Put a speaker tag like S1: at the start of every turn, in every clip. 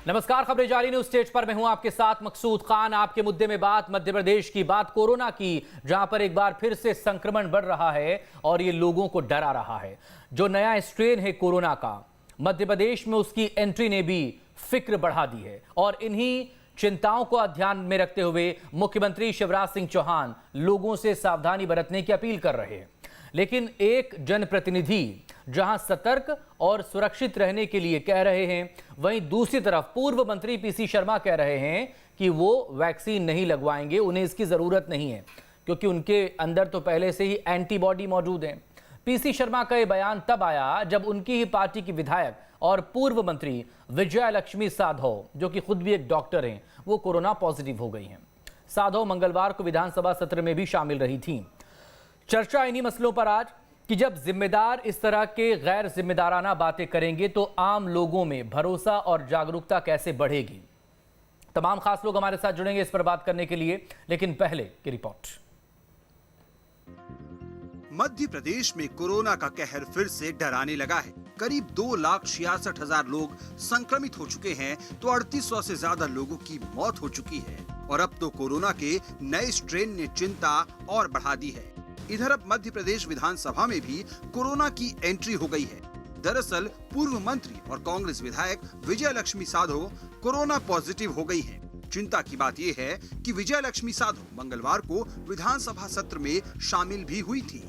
S1: नमस्कार, खबरें जारी न्यूज स्टेज पर मैं हूं आपके साथ मकसूद खान। आपके मुद्दे में बात मध्य प्रदेश की, बात कोरोना की, जहां पर एक बार फिर से संक्रमण बढ़ रहा है और ये लोगों को डरा रहा है। जो नया स्ट्रेन है कोरोना का, मध्य प्रदेश में उसकी एंट्री ने भी फिक्र बढ़ा दी है और इन्हीं चिंताओं को ध्यान में रखते हुए मुख्यमंत्री शिवराज सिंह चौहान लोगों से सावधानी बरतने की अपील कर रहे हैं। लेकिन एक जनप्रतिनिधि जहां सतर्क और सुरक्षित रहने के लिए कह रहे हैं, वहीं दूसरी तरफ पूर्व मंत्री पीसी शर्मा कह रहे हैं कि वो वैक्सीन नहीं लगवाएंगे, उन्हें इसकी जरूरत नहीं है क्योंकि उनके अंदर तो पहले से ही एंटीबॉडी मौजूद है। पीसी शर्मा का यह बयान तब आया जब उनकी ही पार्टी की विधायक और पूर्व मंत्री विजय लक्ष्मी साधौ, जो कि खुद भी एक डॉक्टर हैं, वो कोरोना पॉजिटिव हो गई हैं। साधौ मंगलवार को विधानसभा सत्र में भी शामिल रही थी। चर्चा इन्हीं मसलों पर आज कि जब जिम्मेदार इस तरह के गैर जिम्मेदाराना बातें करेंगे तो आम लोगों में भरोसा और जागरूकता कैसे बढ़ेगी। तमाम खास लोग हमारे साथ जुड़ेंगे इस पर बात करने के लिए, लेकिन पहले की रिपोर्ट।
S2: मध्य प्रदेश में कोरोना का कहर फिर से डराने लगा है। करीब 2,66,000 लोग संक्रमित हो चुके हैं तो 3,800 से ज्यादा लोगों की मौत हो चुकी है और अब तो कोरोना के नए स्ट्रेन ने चिंता और बढ़ा दी है। इधर अब मध्य प्रदेश विधानसभा में भी कोरोना की एंट्री हो गई है। दरअसल पूर्व मंत्री और कांग्रेस विधायक विजय लक्ष्मी साधौ कोरोना पॉजिटिव हो गई हैं। चिंता की बात यह है कि विजय लक्ष्मी साधौ मंगलवार को विधानसभा सत्र में शामिल भी हुई थी।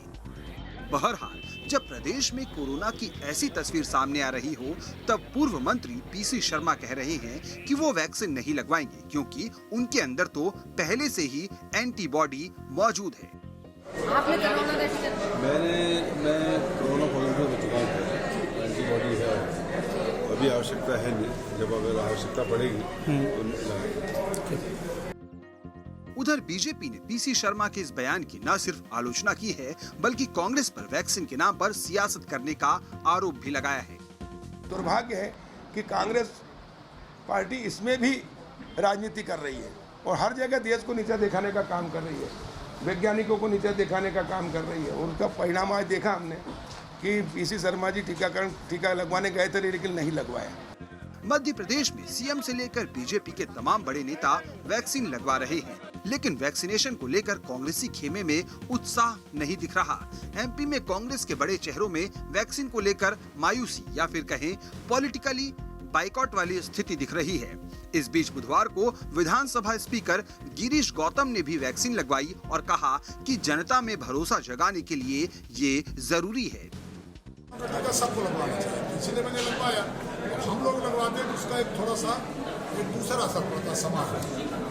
S2: बहरहाल, जब प्रदेश में कोरोना की ऐसी तस्वीर सामने आ रही हो, तब पूर्व मंत्री पीसी शर्मा कह रहे हैं कि वो वैक्सीन नहीं लगवाएंगे क्योंकि उनके अंदर तो पहले से ही एंटीबॉडी मौजूद है।
S3: आपने कोरोना का टीका?
S4: मैं कोरोना पॉजिटिव हो चुका हूँ, एंटीबॉडी है। अभी आवश्यकता है नहीं, जब अगर आवश्यकता पड़ेगी तो लगाएंगे।
S2: उधर बीजेपी ने पीसी शर्मा के इस बयान की न सिर्फ आलोचना की है, बल्कि कांग्रेस पर वैक्सीन के नाम पर सियासत करने का आरोप भी लगाया है।
S5: दुर्भाग्य है कि कांग्रेस पार्टी इसमें भी राजनीति कर रही है और हर जगह देश को नीचे दिखाने का काम कर रही है, वैज्ञानिकों को नीचे दिखाने का काम कर रही है। और उसका परिणाम आज देखा हमने कि पीसी शर्मा जी टीका लगवाने गए थे लेकिन नहीं लगवाया।
S2: मध्य प्रदेश में सीएम से लेकर बीजेपी के तमाम बड़े नेता वैक्सीन लगवा रहे हैं, लेकिन वैक्सीनेशन को लेकर कांग्रेसी खेमे में उत्साह नहीं दिख रहा। एमपी में कांग्रेस के बड़े चेहरों में वैक्सीन को लेकर मायूसी या फिर कहें पॉलिटिकली बाइकॉट वाली स्थिति दिख रही है। इस बीच बुधवार को विधानसभा स्पीकर गिरीश गौतम ने भी वैक्सीन लगवाई और कहा कि जनता में भरोसा जगाने के लिए ये जरूरी है।
S6: सबको लगवाना चाहिए, इसलिए मैंने लगवाया। हम लोग लगवाते हैं उसका एक थोड़ा सा एक दूसरा असर पड़ता है समाज में।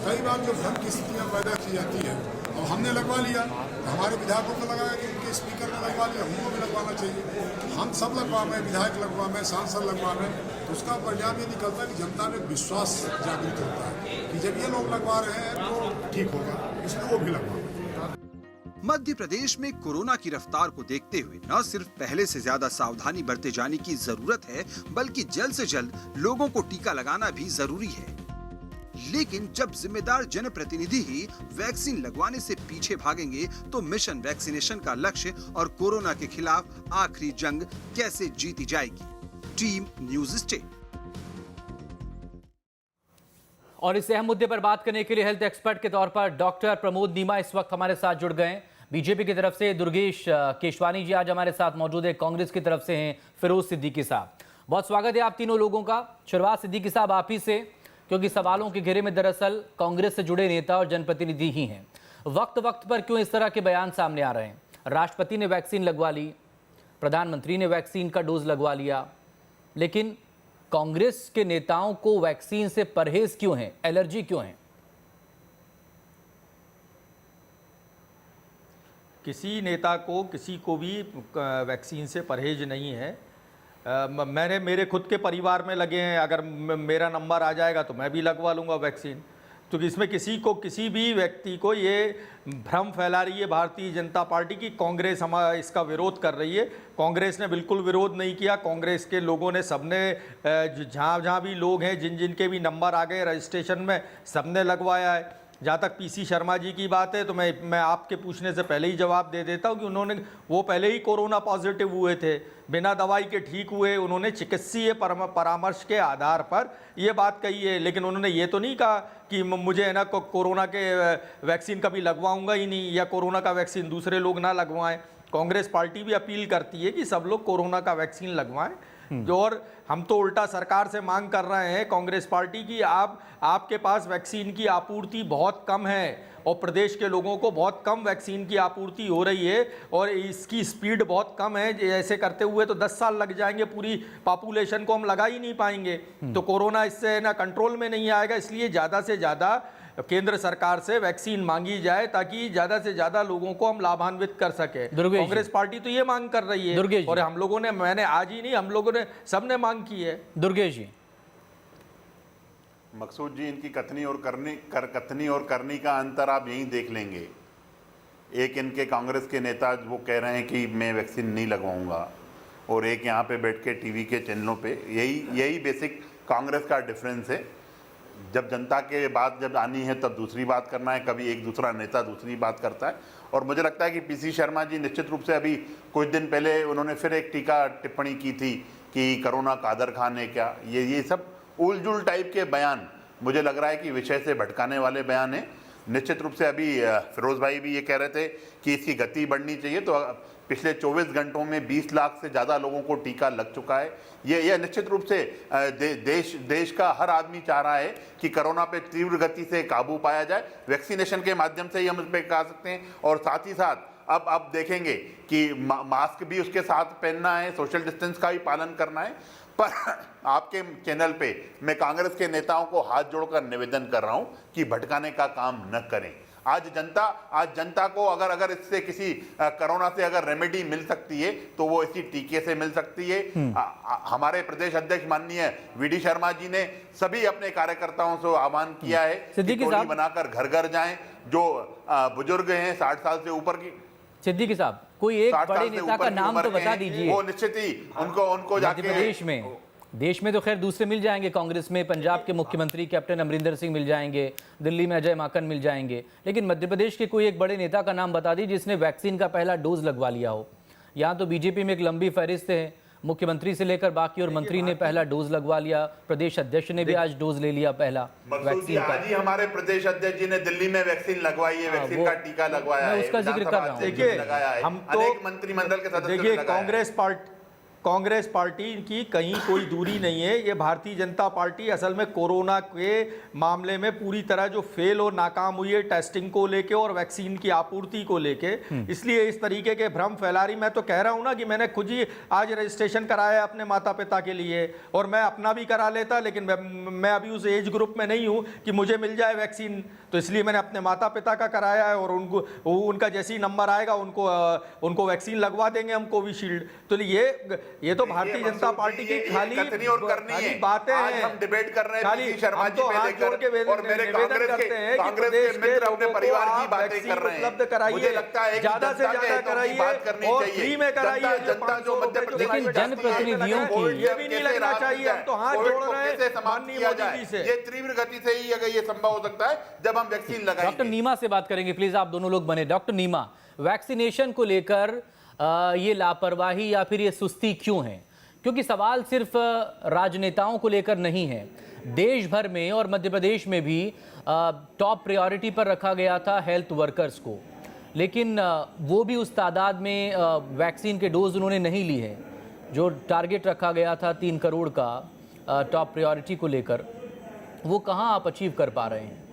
S6: कई बार जो भ्रम की स्थितियाँ पैदा की जाती है और हमने लगवा लिया, हमारे विधायकों को लगाया कि उनके स्पीकर ने लगवा लिया, उनको भी लगवाना चाहिए। हम सब लगवा में, विधायक लगवा में, सांसद लगवा में, तो उसका परिणाम ये निकलता है कि जनता में विश्वास जागृत होता है कि जब ये लोग लगवा रहे हैं तो ठीक होगा, इसलिए वो भी लगवा।
S2: मध्य प्रदेश में कोरोना की रफ्तार को देखते हुए न सिर्फ पहले से ज्यादा सावधानी बरते जाने की जरूरत है, बल्कि जल्द से जल्द लोगों को टीका लगाना भी जरूरी है। लेकिन जब जिम्मेदार जनप्रतिनिधि ही वैक्सीन लगवाने से पीछे भागेंगे तो मिशन वैक्सीनेशन का लक्ष्य और कोरोना के खिलाफ आखिरी जंग कैसे जीती जाएगी। Team news state.
S1: और इस अहम मुद्दे पर बात करने के लिए हेल्थ एक्सपर्ट के तौर पर डॉक्टर प्रमोद नीमा इस वक्त हमारे साथ जुड़ गए। बीजेपी की तरफ से दुर्गेश केशवानी जी आज हमारे साथ मौजूद है, कांग्रेस की तरफ से हैं फिरोज सिद्दीकी साहब। बहुत स्वागत है आप तीनों लोगों का। शुरुआत सिद्दीकी साहब आप ही से, क्योंकि सवालों के घेरे में दरअसल कांग्रेस से जुड़े नेता और जनप्रतिनिधि ही हैं। वक्त वक्त पर क्यों इस तरह के बयान सामने आ रहे हैं? राष्ट्रपति ने वैक्सीन लगवा ली, प्रधानमंत्री ने वैक्सीन का डोज लगवा लिया, लेकिन कांग्रेस के नेताओं को वैक्सीन से परहेज क्यों है, एलर्जी क्यों है?
S7: किसी नेता को, किसी को भी वैक्सीन से परहेज नहीं है। मेरे खुद के परिवार में लगे हैं, अगर मेरा नंबर आ जाएगा तो मैं भी लगवा लूँगा वैक्सीन। तो इसमें किसी भी व्यक्ति को ये भ्रम फैला रही है भारतीय जनता पार्टी की कांग्रेस इसका विरोध कर रही है। कांग्रेस ने बिल्कुल विरोध नहीं किया। कांग्रेस के लोगों ने, सबने, जहाँ भी लोग हैं, जिन जिन के भी नंबर आ गए रजिस्ट्रेशन में, सबने लगवाया है। जहाँ तक पीसी शर्मा जी की बात है तो मैं आपके पूछने से पहले ही जवाब दे देता हूँ कि वो पहले ही कोरोना पॉजिटिव हुए थे, बिना दवाई के ठीक हुए। उन्होंने चिकित्सीय परामर्श के आधार पर ये बात कही है, लेकिन उन्होंने ये तो नहीं कहा कि मुझे है ना कोरोना के वैक्सीन कभी लगवाऊंगा ही नहीं, या कोरोना का वैक्सीन दूसरे लोग ना लगवाएं। कांग्रेस पार्टी भी अपील करती है कि सब लोग कोरोना का वैक्सीन लगवाएं। और हम तो उल्टा सरकार से मांग कर रहे हैं कांग्रेस पार्टी की, आपके पास वैक्सीन की आपूर्ति बहुत कम है और प्रदेश के लोगों को बहुत कम वैक्सीन की आपूर्ति हो रही है और इसकी स्पीड बहुत कम है। ऐसे करते हुए तो 10 साल लग जाएंगे, पूरी पॉपुलेशन को हम लगा ही नहीं पाएंगे, तो कोरोना इससे ना कंट्रोल में नहीं आएगा। इसलिए ज़्यादा से ज़्यादा केंद्र सरकार से वैक्सीन मांगी जाए ताकि ज्यादा से ज्यादा लोगों को हम लाभान्वित कर सके। कांग्रेस पार्टी तो ये मांग कर रही है और हम लोगों ने, मैंने आज ही नहीं, हम लोगों ने सबने मांग की है।
S1: दुर्गेश जी।
S8: मकसूद जी, इनकी कथनी और करनी का अंतर आप यहीं देख लेंगे। एक इनके कांग्रेस के नेता वो कह रहे हैं कि मैं वैक्सीन नहीं लगवाऊंगा, और एक यहाँ पे बैठ के टीवी के चैनलों पे, यही बेसिक कांग्रेस का डिफरेंस है। जब जनता के बात जब आनी है तब दूसरी बात करना है, कभी एक दूसरा नेता दूसरी बात करता है। और मुझे लगता है कि पीसी शर्मा जी निश्चित रूप से अभी कुछ दिन पहले उन्होंने फिर एक टीका टिप्पणी की थी कि कोरोना कादर खान है क्या, ये सब उलझुल टाइप के बयान मुझे लग रहा है कि विषय से भटकाने वाले बयान हैं। निश्चित रूप से अभी फिरोज भाई भी ये कह रहे थे कि इसकी गति बढ़नी चाहिए, तो पिछले 24 घंटों में 20 लाख से ज़्यादा लोगों को टीका लग चुका है। ये निश्चित रूप से देश का हर आदमी चाह रहा है कि कोरोना पे तीव्र गति से काबू पाया जाए। वैक्सीनेशन के माध्यम से ही हम इस पर कह सकते हैं, और साथ ही साथ अब देखेंगे कि मास्क भी उसके साथ पहनना है, सोशल डिस्टेंस का भी पालन करना है। पर आपके चैनल पे मैं कांग्रेस के नेताओं को हाथ जोड़कर निवेदन कर रहा हूं कि भटकाने का काम न करें। आज जनता को अगर इससे किसी कोरोना से अगर रेमेडी मिल सकती है तो वो इसी टीके से मिल सकती है। हमारे प्रदेश अध्यक्ष माननीय वीडी शर्मा जी ने सभी अपने कार्यकर्ताओं से आह्वान किया है कि टोली बनाकर घर घर जाएं। जो बुजुर्ग हैं 60 साल से ऊपर की,
S1: सिद्दीकी साहब, कोई एक बड़े नेता का नाम तो बता दीजिए।
S8: वो निश्चित ही उनको जाके
S1: देश में तो खैर दूसरे मिल जाएंगे, कांग्रेस में पंजाब के मुख्यमंत्री कैप्टन अमरिंदर सिंह मिल जाएंगे, दिल्ली में अजय माकन मिल जाएंगे, लेकिन मध्य प्रदेश के कोई एक बड़े नेता का नाम बता दीजिए जिसने वैक्सीन का पहला डोज लगवा लिया हो। यहाँ तो बीजेपी में एक लंबी फहरिस्त है, मुख्यमंत्री से लेकर बाकी और मंत्री ने पहला डोज लगवा लिया, प्रदेश अध्यक्ष ने भी आज डोज ले लिया पहला वैक्सीन का।
S8: आज ही हमारे प्रदेश अध्यक्ष जी ने दिल्ली में वैक्सीन लगवाई है, वैक्सीन का टीका लगवाया है,
S1: उसका जिक्र कर रहा हूँ।
S7: देखिए, हम तो
S8: अनेक मंत्रिमंडल के सदस्य
S7: देखिए, कांग्रेस पार्टी की कहीं कोई दूरी नहीं है। ये भारतीय जनता पार्टी असल में कोरोना के मामले में पूरी तरह जो फेल और नाकाम हुई है टेस्टिंग को लेके और वैक्सीन की आपूर्ति को लेके, इसलिए इस तरीके के भ्रम फैला रही। मैं तो कह रहा हूं ना कि मैंने खुद ही आज रजिस्ट्रेशन कराया अपने माता पिता के लिए, और मैं अपना भी करा लेता, लेकिन मैं अभी उस एज ग्रुप में नहीं हूं कि मुझे मिल जाए वैक्सीन, तो इसलिए मैंने अपने माता पिता का कराया है और उनका जैसे ही नंबर आएगा उनको वैक्सीन लगवा देंगे हम, कोविशील्ड। तो ये तो भारतीय जनता पार्टी की खाली बातें हैं।
S8: हम डिबेट कर रहे हैं
S7: शर्मा जी पे लेकर, और मेरे कांग्रेस के मित्र अपने परिवार की बातें कर रहे हैं। उपलब्ध कराइए, ज्यादा से ज्यादा कराइए और फ्री में कराइए।
S8: जनता जो मध्य प्रदेश
S1: लेकिन जनप्रतिनिधियों की
S7: ये भी नहीं लगना चाहिए, हम तो हाथ जोड़ रहे हैं माननीय मोदी जी से।
S8: ये तीव्र गति से ही अगर ये संभव हो सकता है जब हम वैक्सीन लगाएंगे।
S1: डॉक्टर नीमा से बात करेंगे, प्लीज आप दोनों लोग बने। डॉक्टर नीमा, वैक्सीनेशन को लेकर ये लापरवाही या फिर ये सुस्ती क्यों है? क्योंकि सवाल सिर्फ राजनेताओं को लेकर नहीं है, देश भर में और मध्य प्रदेश में भी टॉप प्रायोरिटी पर रखा गया था हेल्थ वर्कर्स को, लेकिन वो भी उस तादाद में वैक्सीन के डोज उन्होंने नहीं ली है जो टारगेट रखा गया था 3 करोड़ का टॉप प्रायोरिटी को लेकर। वो कहाँ आप अचीव कर पा रहे हैं?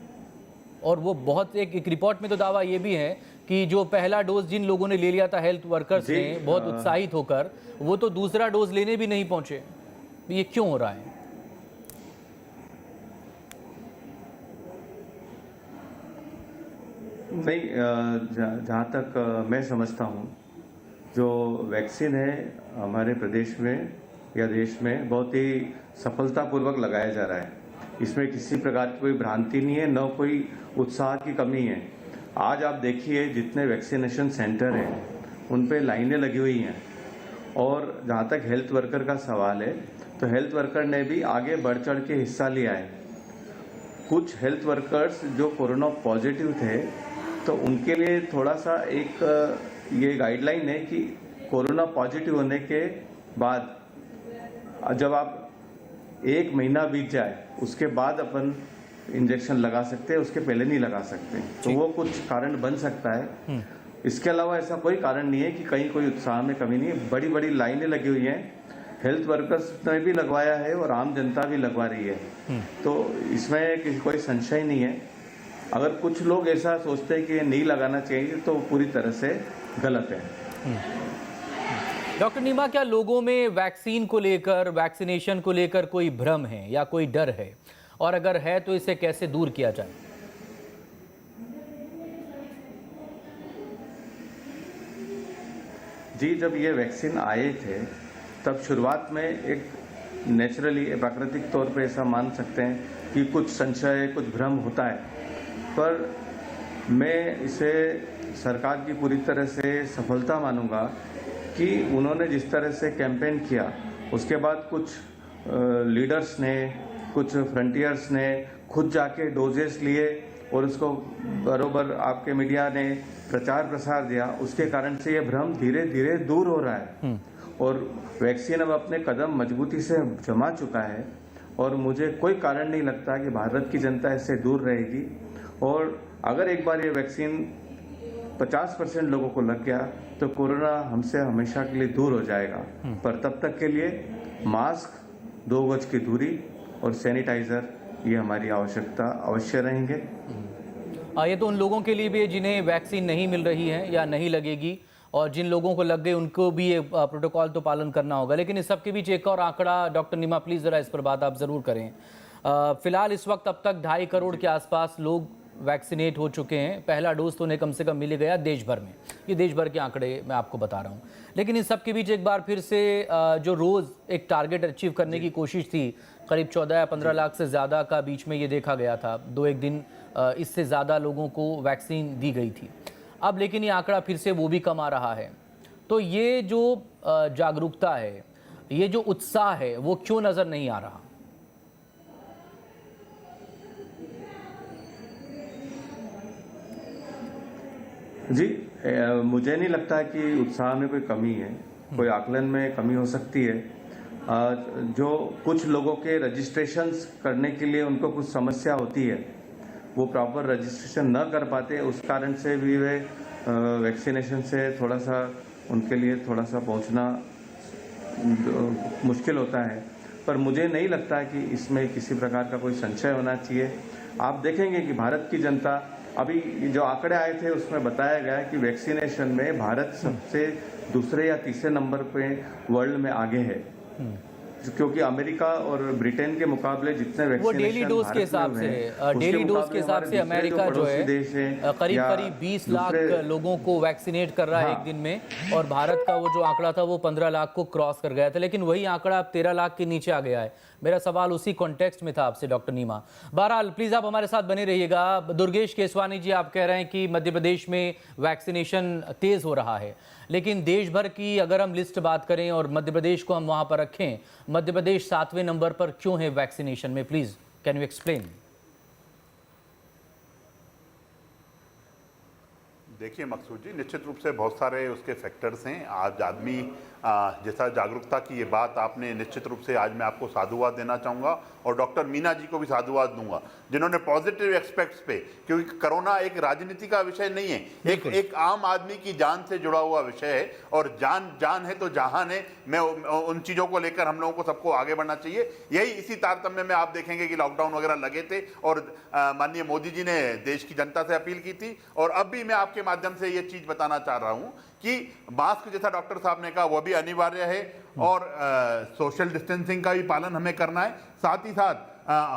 S1: और वो बहुत एक रिपोर्ट में तो दावा ये भी है कि जो पहला डोज जिन लोगों ने ले लिया था हेल्थ वर्कर्स ने बहुत उत्साहित होकर, वो तो दूसरा डोज लेने भी नहीं पहुंचे। ये क्यों हो रहा है?
S9: नहीं, जहाँ तक मैं समझता हूँ, जो वैक्सीन है हमारे प्रदेश में या देश में बहुत ही सफलतापूर्वक लगाया जा रहा है। इसमें किसी प्रकार की कोई भ्रांति नहीं है, न कोई उत्साह की कमी है। आज आप देखिए जितने वैक्सीनेशन सेंटर हैं उन पे लाइनें लगी हुई हैं, और जहाँ तक हेल्थ वर्कर का सवाल है तो हेल्थ वर्कर ने भी आगे बढ़ चढ़ के हिस्सा लिया है। कुछ हेल्थ वर्कर्स जो कोरोना पॉजिटिव थे, तो उनके लिए थोड़ा सा एक ये गाइडलाइन है कि कोरोना पॉजिटिव होने के बाद जब आप 1 महीना बीत जाए उसके बाद अपन इंजेक्शन लगा सकते हैं, उसके पहले नहीं लगा सकते। तो वो कुछ कारण बन सकता है। इसके अलावा ऐसा कोई कारण नहीं है कि कहीं कोई उत्साह में कमी नहीं है। बड़ी बड़ी लाइनें लगी हुई हैं, हेल्थ वर्कर्स ने भी लगवाया है और आम जनता भी लगवा रही है। तो इसमें कोई संशय नहीं है। अगर कुछ लोग ऐसा सोचते हैं कि नहीं लगाना चाहिए तो पूरी तरह से गलत है।
S1: डॉक्टर नीमा, क्या लोगों में वैक्सीन को लेकर, वैक्सीनेशन को लेकर कोई भ्रम है या कोई डर है, और अगर है तो इसे कैसे दूर किया जाए?
S9: जी, जब ये वैक्सीन आए थे तब शुरुआत में एक नेचुरली प्राकृतिक तौर पे ऐसा मान सकते हैं कि कुछ संशय, कुछ भ्रम होता है, पर मैं इसे सरकार की पूरी तरह से सफलता मानूंगा कि उन्होंने जिस तरह से कैंपेन किया, उसके बाद कुछ लीडर्स ने, कुछ फ्रंटियर्स ने खुद जाके डोजेस लिए और उसको बरोबर आपके मीडिया ने प्रचार प्रसार दिया, उसके कारण से ये भ्रम धीरे धीरे दूर हो रहा है और वैक्सीन अब अपने कदम मजबूती से जमा चुका है और मुझे कोई कारण नहीं लगता कि भारत की जनता इससे दूर रहेगी। और अगर एक बार ये वैक्सीन 50% लोगों को लग गया तो कोरोना हमसे हमेशा के लिए दूर हो जाएगा। पर तब तक के लिए मास्क, 2 गज की दूरी और सैनिटाइजर, ये हमारी आवश्यकता अवश्य रहेंगे।
S1: ये तो उन लोगों के लिए भी है जिन्हें वैक्सीन नहीं मिल रही है या नहीं लगेगी, और जिन लोगों को लग गई उनको भी ये प्रोटोकॉल तो पालन करना होगा। लेकिन इस सब के बीच एक और आंकड़ा, डॉक्टर नीमा प्लीज़ ज़रा इस पर बात आप ज़रूर करें। फिलहाल इस वक्त अब तक 2.5 करोड़ के आसपास लोग वैक्सीनेट हो चुके हैं। पहला डोज तो उन्हें कम से कम मिल गया देश भर में। ये देश भर के आंकड़े मैं आपको बता रहा हूँ। लेकिन इस सब के बीच एक बार फिर से जो रोज़ एक टारगेट अचीव करने की कोशिश थी, करीब 14 या 15 लाख से ज़्यादा का बीच में ये देखा गया था। 2-1 दिन इससे ज़्यादा लोगों को वैक्सीन दी गई थी। अब लेकिन ये आंकड़ा फिर से वो भी कम आ रहा है। तो ये जो जागरूकता है, ये जो उत्साह है, वो क्यों नज़र नहीं आ रहा?
S9: जी, मुझे नहीं लगता कि उत्साह में कोई कमी है, कोई आकलन में कमी हो सकती है। जो कुछ लोगों के रजिस्ट्रेशंस करने के लिए उनको कुछ समस्या होती है, वो प्रॉपर रजिस्ट्रेशन न कर पाते, उस कारण से भी वे वैक्सीनेशन से थोड़ा सा उनके लिए थोड़ा सा पहुंचना मुश्किल होता है। पर मुझे नहीं लगता कि इसमें किसी प्रकार का कोई संशय होना चाहिए। आप देखेंगे कि भारत की जनता, अभी जो आंकड़े आए थे उसमें बताया गया है कि वैक्सीनेशन में भारत सबसे दूसरे या तीसरे नंबर पे वर्ल्ड में आगे है, क्योंकि अमेरिका और ब्रिटेन के मुकाबले जितने
S1: वो डेली डोज के हिसाब से, डेली डोज के हिसाब से अमेरिका जो है करीब 20 लाख लोगों को वैक्सीनेट कर रहा है एक दिन में, और भारत का वो जो आंकड़ा था वो 15 लाख को क्रॉस कर गया था। लेकिन वही आंकड़ा अब 13 लाख के नीचे आ गया है। मेरा सवाल उसी कॉन्टेक्स्ट में था आपसे डॉक्टर नीमा। बहरहाल प्लीज आप हमारे साथ बने रहिएगा। दुर्गेश केसवानी जी, आप कह रहे हैं कि मध्य प्रदेश में वैक्सीनेशन तेज हो रहा है, लेकिन देश भर की अगर हम लिस्ट बात करें और मध्य प्रदेश को हम वहां पर रखें, मध्य प्रदेश 7वें नंबर पर क्यों है वैक्सीनेशन में? Please can you explain?
S8: देखिए मकसूद जी, निश्चित रूप से बहुत सारे उसके फैक्टर्स हैं। आज आदमी जैसा जागरूकता की ये बात आपने, निश्चित रूप से आज मैं आपको साधुवाद देना चाहूँगा और डॉक्टर मीना जी को भी साधुवाद दूंगा जिन्होंने पॉजिटिव एक्सपेक्ट्स पे, क्योंकि कोरोना एक राजनीति का विषय नहीं है, एक आम आदमी की जान से जुड़ा हुआ विषय है, और जान है तो जहान है। मैं उन चीज़ों को लेकर हम लोगों को सबको आगे बढ़ना चाहिए। यही इसी तारतम्य में आप देखेंगे कि लॉकडाउन वगैरह लगे थे और माननीय मोदी जी ने देश की जनता से अपील की थी, और अब भी मैं आपके माध्यम से ये चीज़ बताना चाह रहा हूँ कि मास्क जैसा डॉक्टर साहब ने कहा वो भी अनिवार्य है, और सोशल डिस्टेंसिंग का भी पालन हमें करना है, साथ ही साथ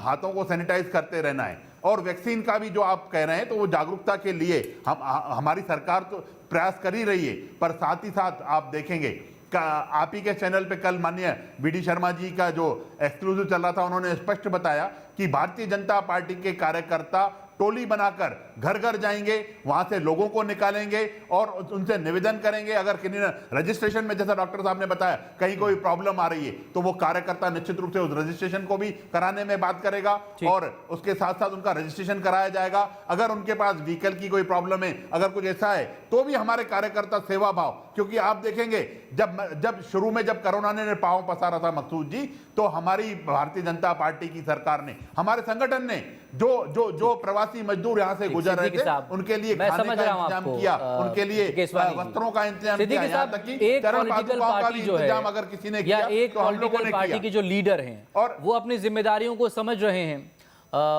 S8: हाथों को सैनिटाइज करते रहना है। और वैक्सीन का भी जो आप कह रहे हैं तो वो जागरूकता के लिए हमारी सरकार तो प्रयास कर ही रही है, पर साथ ही साथ आप देखेंगे आप ही के चैनल पे कल माननीय वीडी शर्मा जी का जो एक्सक्लूसिव चल रहा था, उन्होंने स्पष्ट बताया कि भारतीय जनता पार्टी के कार्यकर्ता टोली बनाकर घर घर जाएंगे, वहां से लोगों को निकालेंगे और उनसे निवेदन करेंगे। अगर किसी रजिस्ट्रेशन में, जैसा डॉक्टर साहब ने बताया, कहीं कोई प्रॉब्लम आ रही है तो वो कार्यकर्ता निश्चित रूप से उस रजिस्ट्रेशन को भी कराने में बात करेगा और उसके साथ साथ उनका रजिस्ट्रेशन कराया जाएगा। अगर उनके पास व्हीकल की कोई प्रॉब्लम है, अगर कुछ ऐसा है, तो भी हमारे कार्यकर्ता सेवा भाव, क्योंकि आप देखेंगे जब शुरू में जब कोरोना ने पांव पसारा था मकसूद जी, तो हमारी भारतीय जनता पार्टी की सरकार ने, हमारे संगठन ने जो प्रवासी मजदूर यहाँ से गुजर रहे थे उनके लिए खाने का इंतजाम किया, उनके लिए वस्त्रों का इंतजाम किया, यहाँ तक कि
S1: एक पॉलिटिकल पार्टी जो है
S8: अगर किसी ने
S1: या
S8: किया
S1: एक
S8: तो हम लोगों
S1: पॉलिटिकल
S8: ने
S1: पार्टी
S8: किया।
S1: के जो लीडर हैं
S8: और
S1: वो अपनी जिम्मेदारियों को समझ रहे हैं,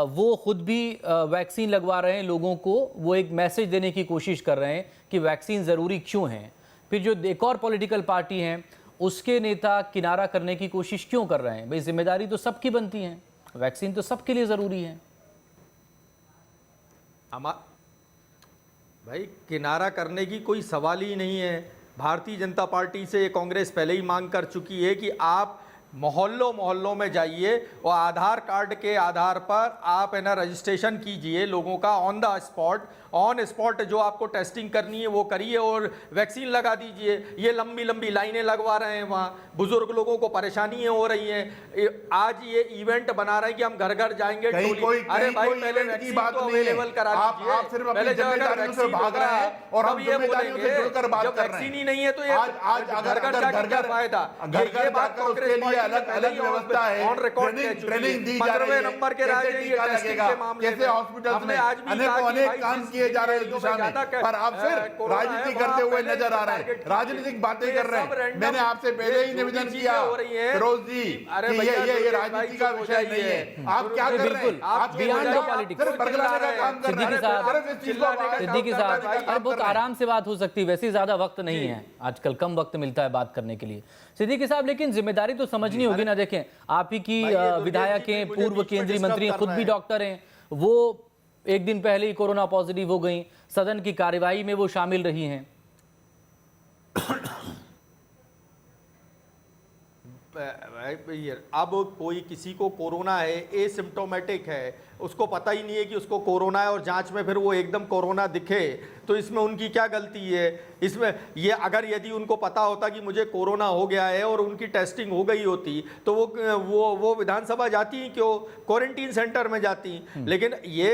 S1: वो खुद भी वैक्सीन लगवा रहे हैं लोगों को, वो एक मैसेज देने की कोशिश कर रहे हैं कि वैक्सीन ज़रूरी क्यों है। फिर जो एक और पॉलिटिकल पार्टी हैं उसके नेता किनारा करने की कोशिश क्यों कर रहे हैं? भाई जिम्मेदारी तो सबकी बनती है, वैक्सीन तो सबके लिए ज़रूरी है।
S7: भाई किनारा करने की कोई सवाल ही नहीं है। भारतीय जनता पार्टी से कांग्रेस पहले ही मांग कर चुकी है कि आप मोहल्लों में जाइए और आधार कार्ड के आधार पर आप है ना रजिस्ट्रेशन कीजिए लोगों का ऑन स्पॉट जो आपको टेस्टिंग करनी है वो करिए और वैक्सीन लगा दीजिए। ये लंबी लाइनें लगवा रहे हैं, वहाँ बुजुर्ग लोगों को परेशानियां हो रही हैं। आज ये इवेंट बना रहे हैं कि हम घर घर जाएंगे। अरे भाई पहले वैक्सीन तो अवेलेबल करा दीजिए।
S8: आप सिर्फ अपनी जिम्मेदारियों से भाग रहे हैं और हम जिम्मेदारियों से जुड़कर बात कर रहे हैं।
S7: वैक्सीन ही नहीं है तो ये
S8: आज अगर घर
S7: फायदा
S8: ये बात उसके लिए अलग व्यवस्था है, ट्रेनिंग दी जा रही है,
S7: नंबर के
S8: कैसे हॉस्पिटल में अनेक काम किए जा रहे हैं इस दिशा में, पर आप फिर राजनीति करते हुए नजर आ रहे हैं, राजनीतिक बातें कर रहे हैं। मैंने आपसे पहले ही निवेदन किया फिरोज जी कि ये राजनीति का विषय नहीं है। आप क्या कर रहे हैं? आप सिर्फ बरगलाने का काम कर रहे हैं।
S1: सिद्दीकी साहब, अब बहुत आराम से बात हो सकती है, वैसे ज्यादा वक्त नहीं है, आजकल कम वक्त मिलता है बात करने के लिए। सिद्दीकी साहब, लेकिन जिम्मेदारी तो समझनी होगी ना। देखें, आप ही की विधायक हैं, पूर्व केंद्रीय मंत्री, खुद भी डॉक्टर हैं, वो एक दिन पहले ही कोरोना पॉजिटिव हो गई, सदन की कार्यवाही में वो शामिल रही हैं।
S7: अब कोई किसी को कोरोना है, एसिम्प्टोमेटिक है, उसको पता ही नहीं है कि उसको कोरोना है और जांच में फिर वो एकदम कोरोना दिखे, तो इसमें उनकी क्या गलती है? इसमें ये अगर यदि उनको पता होता कि मुझे कोरोना हो गया है और उनकी टेस्टिंग हो गई होती तो वो विधानसभा जाती क्यों? क्वारंटीन सेंटर में जाती। लेकिन ये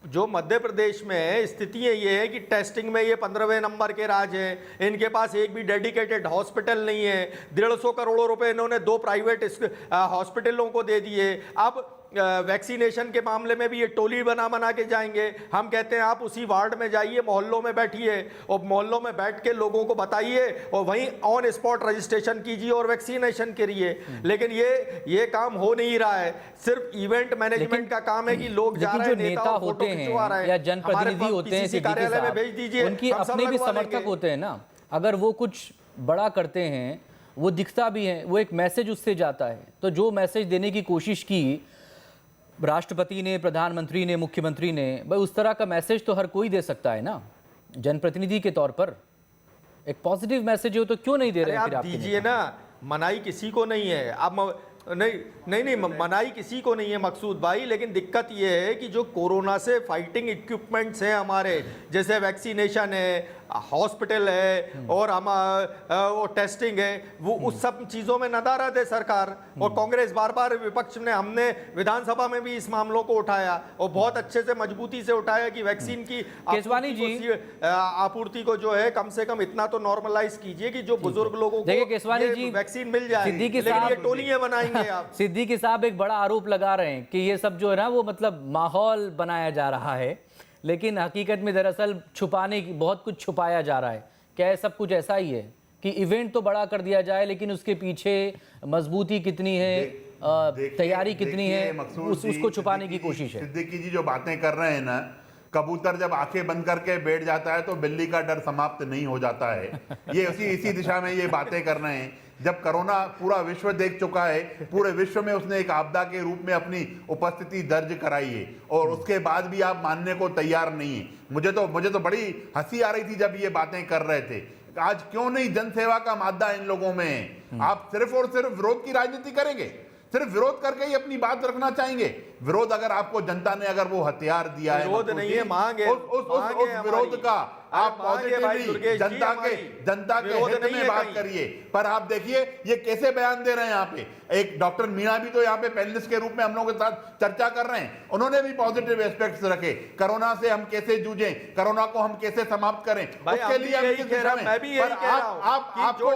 S7: जो मध्य प्रदेश में स्थितियाँ ये है कि टेस्टिंग में ये 15वें नंबर के राज हैं। इनके पास एक भी डेडिकेटेड हॉस्पिटल नहीं है। 150 करोड़ रुपए इन्होंने 2 प्राइवेट हॉस्पिटलों को दे दिए। अब वैक्सीनेशन के मामले में भी ये टोली बना के जाएंगे। हम कहते हैं आप उसी वार्ड में जाइए, मोहल्लों में बैठिए और मोहल्लों में बैठ के लोगों को बताइए और वहीं ऑन स्पॉट रजिस्ट्रेशन कीजिए और वैक्सीनेशन करिए। लेकिन ये काम हो नहीं रहा है। सिर्फ इवेंट मैनेजमेंट का काम है कि लोग जा रहे हैं,
S1: नेता होते हैं या जनप्रतिनिधि होते हैं,
S7: कार्यालय में भेज दीजिए,
S1: उनकी अपने भी समर्थक होते हैं ना। अगर वो कुछ बड़ा करते हैं, वो दिखता भी है, वो एक मैसेज उससे जाता है। तो जो मैसेज देने की कोशिश की राष्ट्रपति ने, प्रधानमंत्री ने, मुख्यमंत्री ने, भाई उस तरह का मैसेज तो हर कोई दे सकता है ना। जनप्रतिनिधि के तौर पर एक पॉजिटिव मैसेज हो तो क्यों नहीं दे रहे हैं?
S7: आप दीजिए ना। मनाई किसी को नहीं है। आप नहीं मनाई किसी को नहीं है मकसूद भाई, लेकिन दिक्कत ये है कि जो कोरोना से फाइटिंग इक्विपमेंट्स हैं हमारे, जैसे वैक्सीनेशन है, हॉस्पिटल है और हम वो टेस्टिंग है, वो उस सब चीज़ों में नदारत है सरकार। और कांग्रेस बार विपक्ष ने, हमने विधानसभा में भी इस मामलों को उठाया और बहुत अच्छे से मजबूती से उठाया कि वैक्सीन की
S1: केसवानी जी
S7: आपूर्ति को जो है कम से कम इतना तो नॉर्मलाइज कीजिए कि जो बुजुर्ग लोगों को
S1: केसवानी जी
S7: वैक्सीन मिल जाए।
S1: सिद्दीकी साहब,
S7: टोलियां बनाएंगे आप।
S1: सिद्दीकी साहब एक बड़ा आरोप लगा रहे हैं कि ये सब जो है ना वो मतलब माहौल बनाया जा रहा है, लेकिन हकीकत में दरअसल बहुत कुछ छुपाया जा रहा है। क्या है सब कुछ ऐसा ही है कि इवेंट तो बड़ा कर दिया जाए, लेकिन उसके पीछे मजबूती कितनी है, तैयारी कितनी है, उसको छुपाने की कोशिश है।
S8: सिद्दीकी जी जो बातें कर रहे हैं ना, कबूतर जब आंखें बंद करके बैठ जाता है तो बिल्ली का डर समाप्त नहीं हो जाता है। ये इसी दिशा में ये बातें कर रहे हैं। जब कोरोना पूरा विश्व देख चुका है, पूरे विश्व में उसने एक आपदा के रूप में अपनी उपस्थिति दर्ज कराई है और उसके बाद भी आप मानने को तैयार नहीं है। मुझे तो बड़ी हंसी आ रही थी जब ये बातें कर रहे थे। आज क्यों नहीं जनसेवा का मादा इन लोगों में है? आप सिर्फ और सिर्फ विरोध की राजनीति करेंगे, सिर्फ विरोध करके ही अपनी बात रखना चाहेंगे। विरोध अगर आपको जनता ने अगर वो हथियार दिया है,
S7: विरोध नहीं है, मांग है।
S8: उस विरोध का आप पॉजिटिवली जनता के हित में बात करिए। पर आप देखिए ये कैसे बयान दे रहे हैं। यहाँ पे एक डॉक्टर मीणा भी तो यहाँ पे पैनलिस्ट के रूप में हम लोगों के साथ चर्चा कर रहे हैं। उन्होंने भी पॉजिटिव एस्पेक्ट्स रखे, कोरोना से हम कैसे जूझें, कोरोना को हम कैसे समाप्त करें, उसके लिए हम किस दिशा में। पर आपको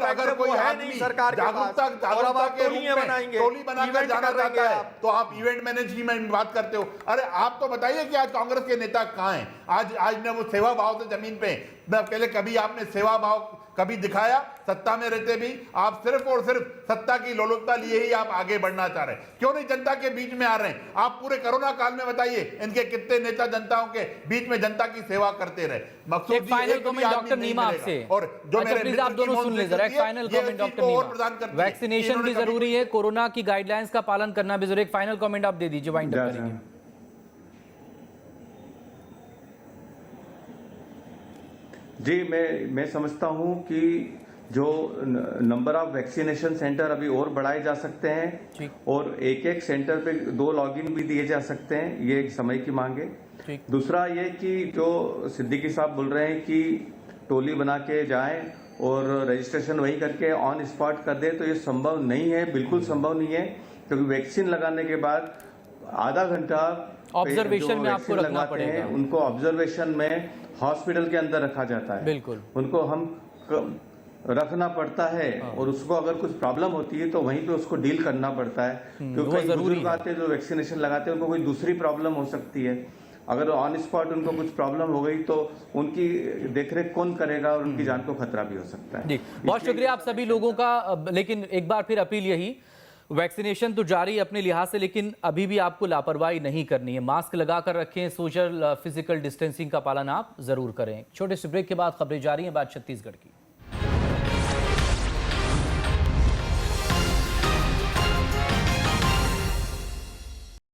S8: अगर कोई आदमी जागरूकता के रूप में टोली बनाकर जाना चाहता है तो आप इवेंट मैनेजमेंट की बात करते हो। अरे आप तो बताइए कि आज कांग्रेस के नेता कहाँ हैं? आज ने वो सेवा भाव से जमीन पे पहले कभी आपने सेवा भाव कभी दिखाया? सत्ता में रहते भी आप सिर्फ और सिर्फ सत्ता की लोलुपता लिए ही आप आगे बढ़ना चाह रहे हैं। क्यों नहीं जनता के बीच में आ रहे हैं? आप पूरे कोरोना काल में बताइए इनके कितने नेता जनताओं के बीच में जनता की सेवा करते रहे। मकसूद
S1: एक फाइनल कमेंट डॉक्टर नीमा आपसे,
S8: और जो
S1: अच्छा प्लीज आप दोनों सुन ले जरा। एक फाइनल कमेंट डॉक्टर नीमा, वैक्सीनेशन भी जरूरी है, कोरोना की गाइडलाइंस का पालन करना भी जरूरी है। एक फाइनल कमेंट आप दे दीजिए, वाइंड अप करेंगे।
S9: जी, मैं समझता हूं कि जो नंबर ऑफ वैक्सीनेशन सेंटर अभी और बढ़ाए जा सकते हैं और एक एक सेंटर पे 2 लॉगिन भी दिए जा सकते हैं, ये एक समय की मांग है। दूसरा ये कि जो सिद्दीकी साहब बोल रहे हैं कि टोली बना के जाएं और रजिस्ट्रेशन वही करके ऑन स्पॉट कर दे, तो ये संभव नहीं है, बिल्कुल संभव नहीं है। क्योंकि वैक्सीन लगाने के बाद आधा घंटा
S1: ऑब्जर्वेशन में आपको रखना पड़ेगा।
S9: उनको ऑब्जर्वेशन में हॉस्पिटल के अंदर रखा जाता है,
S1: बिल्कुल
S9: उनको हम रखना पड़ता है। और उसको अगर कुछ प्रॉब्लम होती है तो वहीं पे उसको डील करना पड़ता है। क्योंकि कई बुजुर्ग आते हैं जो वैक्सीनेशन लगाते हैं, उनको कोई दूसरी प्रॉब्लम हो सकती है। अगर ऑन स्पॉट उनको कुछ प्रॉब्लम हो गई तो उनकी देखरेख कौन करेगा और उनकी जान को खतरा भी हो सकता है।
S1: जी, बहुत शुक्रिया आप सभी लोगों का। लेकिन एक बार फिर अपील यही, वैक्सीनेशन तो जारी अपने लिहाज से, लेकिन अभी भी आपको लापरवाही नहीं करनी है। मास्क लगाकर रखें, सोशल फिजिकल डिस्टेंसिंग का पालन आप जरूर करें। छोटे से ब्रेक के बाद खबरें जारी हैं, बात छत्तीसगढ़ की।